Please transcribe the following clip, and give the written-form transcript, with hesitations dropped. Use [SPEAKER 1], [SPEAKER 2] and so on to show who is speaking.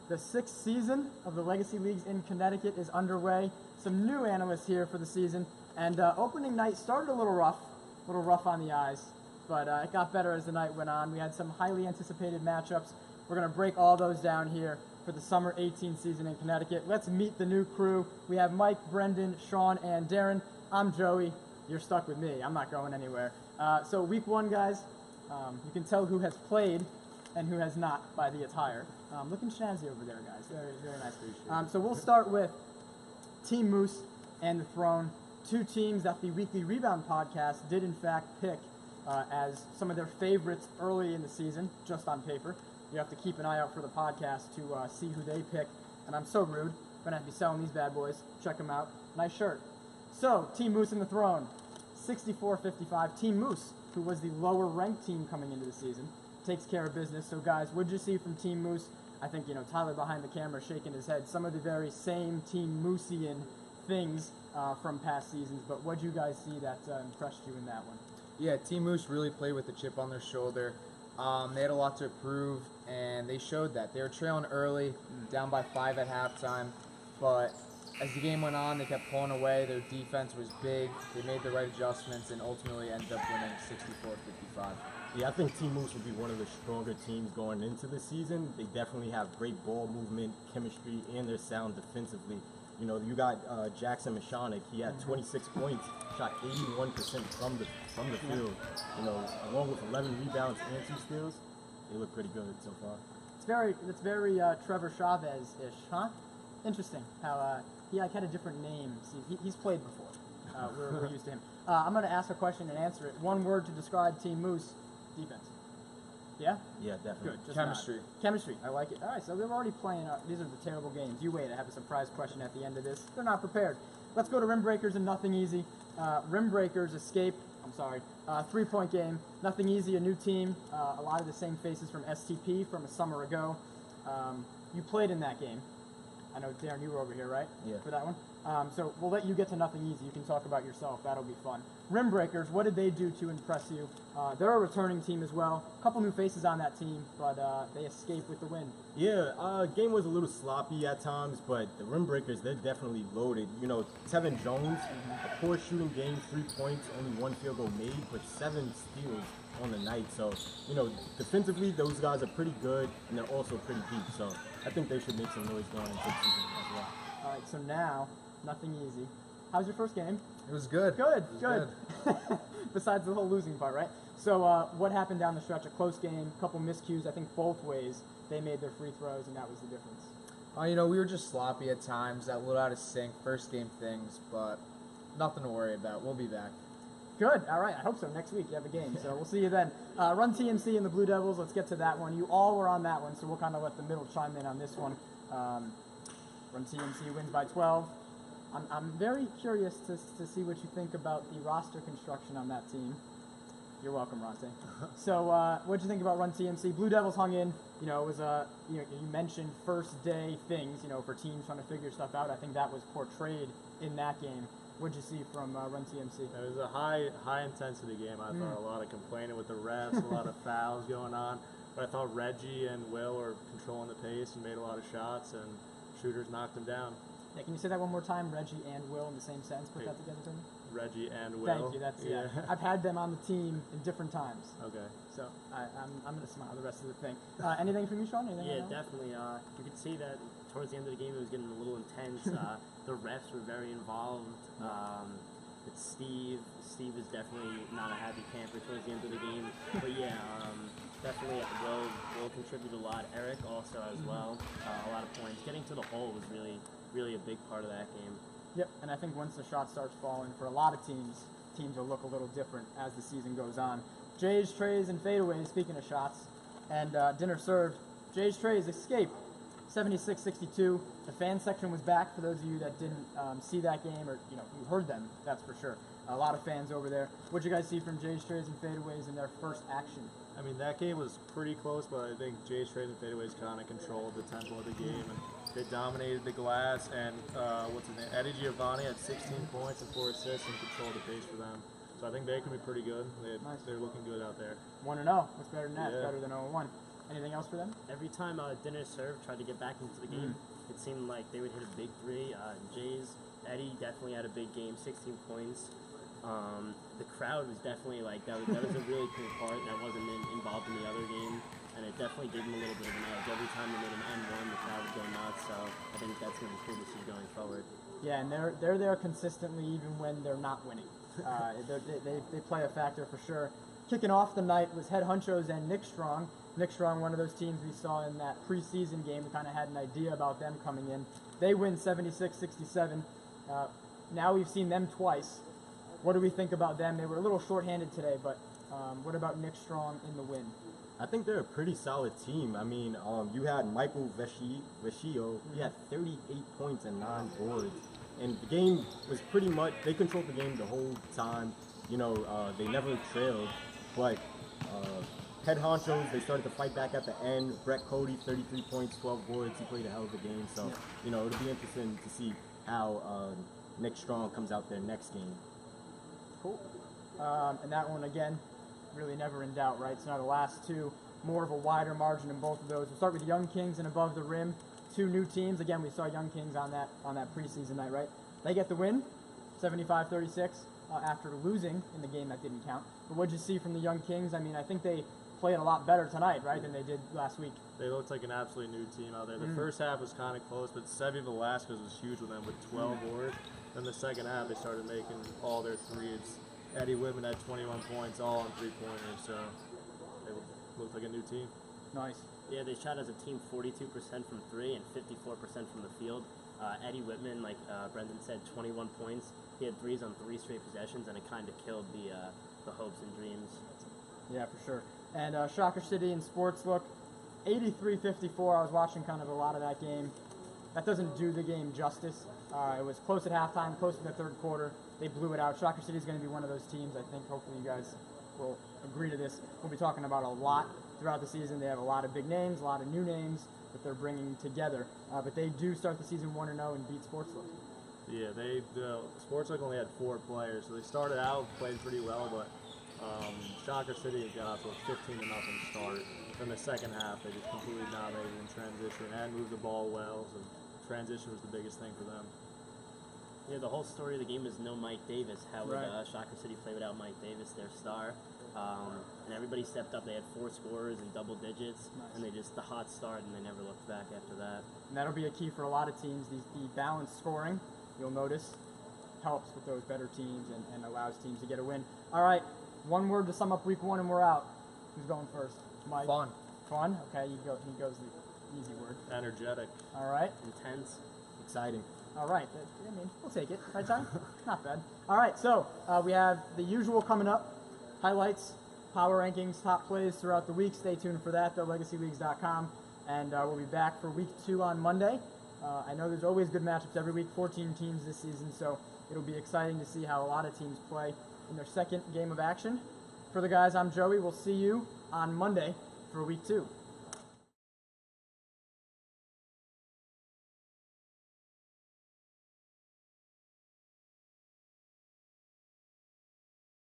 [SPEAKER 1] The 6th season of the Legacy Leagues in Connecticut is underway. Some new analysts here for the season, and opening night started a little rough on the eyes, but it got better as the night went on. We had some highly anticipated matchups. We're going to break all those down here for the Summer 18 season in Connecticut. Let's meet the new crew. We have Mike, Brendan, Sean, and Darren. I'm Joey. You're stuck with me. I'm not going anywhere. So week 1, guys, you can tell who has played and who has not by the attire. Looking snazzy over there, guys. Very, very nice. So we'll start with Team Moose and the Throne, 2 teams that the Weekly Rebound podcast did in fact pick as some of their favorites early in the season, just on paper. You have to keep an eye out for the podcast to see who they pick. And I'm so rude. Gonna have to be selling these bad boys. Check them out. Nice shirt. So, Team Moose and the Throne, 64-55. Team Moose, who was the lower ranked team coming into the season, takes care of business. So, guys, what'd you see from Team Moose? I think, Tyler behind the camera shaking his head. Some of the very same Team Mooseian things from past seasons. But what'd you guys see that impressed you in that one?
[SPEAKER 2] Yeah, Team Moose really played with the chip on their shoulder. They had a lot to prove, and they showed that. They were trailing early, down by 5 at halftime, but as the game went on, they kept pulling away. Their defense was big. They made the right adjustments and ultimately ended up winning 64-55.
[SPEAKER 3] Yeah, I think Team Moose will be one of the stronger teams going into the season. They definitely have great ball movement, chemistry, and they're sound defensively. You got Jackson Mashanik. He had 26 points, shot 81% from the field. Along with 11 rebounds and 2 steals, they look pretty good so far.
[SPEAKER 1] It's very Trevor Chavez-ish, huh? Interesting how he had a different name. See, he's played before. We're used to him. I'm going to ask a question and answer it. One word to describe Team Moose: defense. Yeah?
[SPEAKER 3] Yeah, definitely.
[SPEAKER 1] Good.
[SPEAKER 2] Chemistry.
[SPEAKER 1] Chemistry. I like it. All right, so they're already playing. These are the terrible games. You wait. I have a surprise question at the end of this. They're not prepared. Let's go to Rim Breakers and Nothing Easy. Rim Breakers escape. 3-point game. Nothing Easy, a new team. A lot of the same faces from STP from a summer ago. You played in that game. I know, Darren, you were over here, right?
[SPEAKER 3] Yeah.
[SPEAKER 1] For that one? So we'll let you get to Nothing Easy. You can talk about yourself. That'll be fun. Rim Breakers, what did they do to impress you? They're a returning team as well. A couple new faces on that team, but they escape with the win.
[SPEAKER 3] Yeah, game was a little sloppy at times, but the Rim Breakers, they're definitely loaded. Tevin Jones, a poor shooting game, 3 points, only 1 field goal made, but 7 steals on the night. So, defensively, those guys are pretty good, and they're also pretty deep. So, I think they should make some noise going into the season as well.
[SPEAKER 1] All right, so now, Nothing Easy. How's your first game?
[SPEAKER 2] It was good.
[SPEAKER 1] Good. Besides the whole losing part, right? So what happened down the stretch? A close game, a couple miscues. I think both ways they made their free throws, and that was the difference.
[SPEAKER 2] We were just sloppy at times, a little out of sync, first game things, but nothing to worry about. We'll be back.
[SPEAKER 1] Good. All right. I hope so. Next week you have a game, so we'll see you then. Run TMC and the Blue Devils. Let's get to that one. You all were on that one, so we'll kind of let the middle chime in on this one. Run TMC wins by 12. I'm very curious to see what you think about the roster construction on that team. You're welcome, Ronte. So, what did you think about Run TMC? Blue Devils hung in. It was you mentioned first day things. For teams trying to figure stuff out. I think that was portrayed in that game. What did you see from Run TMC?
[SPEAKER 4] It was a high intensity game. I thought a lot of complaining with the refs, a lot of fouls going on. But I thought Reggie and Will were controlling the pace and made a lot of shots, and shooters knocked them down.
[SPEAKER 1] Yeah, can you say that one more time? Reggie and Will in the same sentence. Put that together for me.
[SPEAKER 4] Reggie and Will.
[SPEAKER 1] Thank you. That's yeah. I've had them on the team in different times.
[SPEAKER 4] Okay.
[SPEAKER 1] So I'm gonna smile the rest of the thing. Anything from you, Sean? Anything
[SPEAKER 5] Definitely. You could see that towards the end of the game it was getting a little intense. The refs were very involved. It's Steve. Steve is definitely not a happy camper towards the end of the game. But yeah, definitely Will contributed a lot. Eric also as well. A lot of points. Getting to the hole was really a big part of that game.
[SPEAKER 1] Yep, and I think once the shot starts falling for a lot of teams will look a little different as the season goes on. Jay's, trays, and fadeaways, speaking of shots, and dinner served. Jay's trays escape, 76-62. The fan section was back for those of you that didn't see that game, or you heard them, that's for sure. A lot of fans over there. What'd you guys see from Jay's trays and fadeaways in their first action?
[SPEAKER 4] I mean, that game was pretty close, but I think Jay's trade and fadeaways kind of controlled the tempo of the game, and they dominated the glass. And what's his name? Eddie Giovanni had 16 points and 4 assists and controlled the pace for them. So I think they can be pretty good. They're looking good out there.
[SPEAKER 1] 1-0. What's better than that?
[SPEAKER 4] Yeah.
[SPEAKER 1] Better than 0-1. Anything else for them?
[SPEAKER 5] Every time Dinner Served tried to get back into the game, it seemed like they would hit a big three. Jays, Eddie definitely had a big game, 16 points. The crowd was definitely like, that was a really cool part that wasn't involved in the other game. And it definitely gave them a little bit of an edge. Every time they made an N1, the crowd would go nuts. So I think that's going to be cool to see going forward.
[SPEAKER 1] Yeah, and they're there consistently even when they're not winning. They play a factor for sure. Kicking off the night was Head Hunchos and Nick Strong. Nick Strong, one of those teams we saw in that preseason game. We kind of had an idea about them coming in. They win 76-67. Now we've seen them twice. What do we think about them? They were a little shorthanded today, but what about Nick Strong in the win?
[SPEAKER 3] I think they're a pretty solid team. I mean, you had Michael Vecchio. He had 38 points and 9 boards. And the game was pretty much, they controlled the game the whole time. You know, they never trailed. But Head Honchos, they started to fight back at the end. Brett Cody, 33 points, 12 boards. He played a hell of a game. So, you know, it'll be interesting to see how Nick Strong comes out there next game.
[SPEAKER 1] Cool. And that one, again, really never in doubt, right? So now the last two, more of a wider margin in both of those. We'll start with Young Kings and Above the Rim. Two new teams. Again, we saw Young Kings on that preseason night, right? They get the win, 75-36, after losing in the game that didn't count. But what'd you see from the Young Kings? I mean, I think they played a lot better tonight, right, than they did last week.
[SPEAKER 4] They looked like an absolutely new team out there. The first half was kind of close, but Sevi Velasquez was huge with them with 12 boards. Then the second half, they started making all their threes. Eddie Whitman had 21 points, all on three-pointers, so they looked like a new team.
[SPEAKER 1] Nice.
[SPEAKER 5] Yeah, they shot as a team 42% from three and 54% from the field. Eddie Whitman, like Brendan said, 21 points. He had threes on 3 straight possessions, and it kind of killed the hopes and dreams.
[SPEAKER 1] Yeah, for sure. And Shocker City and Sportsbook, 83-54. I was watching kind of a lot of that game. That doesn't do the game justice. It was close at halftime, close in the third quarter. They blew it out. Shocker City is going to be one of those teams. I think hopefully you guys will agree to this. We'll be talking about a lot throughout the season. They have a lot of big names, a lot of new names that they're bringing together. But they do start the season 1-0 and beat Sportsbook.
[SPEAKER 4] Yeah, Sportsbook only had 4 players, so they started out, played pretty well, but Shocker City got off to a 15-0 start. Then the second half, they just completely dominated in transition and moved the ball well, so transition was the biggest thing for them.
[SPEAKER 5] Yeah, the whole story of the game is no Mike Davis. How would
[SPEAKER 1] Right.
[SPEAKER 5] Shocker City play without Mike Davis, their star? And everybody stepped up. They had 4 scorers in double digits, and they just the hot start, and they never looked back after that.
[SPEAKER 1] And that'll be a key for a lot of teams. The balanced scoring, you'll notice, helps with those better teams and allows teams to get a win. All right, one word to sum up week 1 and we're out. Who's going first? Mike?
[SPEAKER 2] Fun.
[SPEAKER 1] Fun? Okay, he goes the easy word.
[SPEAKER 4] Energetic.
[SPEAKER 1] All right.
[SPEAKER 5] Intense.
[SPEAKER 3] Exciting.
[SPEAKER 1] All right. I mean, we'll take it. Right, Ty? Not bad. All right, so we have the usual coming up. Highlights, power rankings, top plays throughout the week. Stay tuned for that, legacyleagues.com. And we'll be back for week 2 on Monday. I know there's always good matchups every week, 14 teams this season, so it'll be exciting to see how a lot of teams play in their second game of action. For the guys, I'm Joey. We'll see you on Monday for week 2.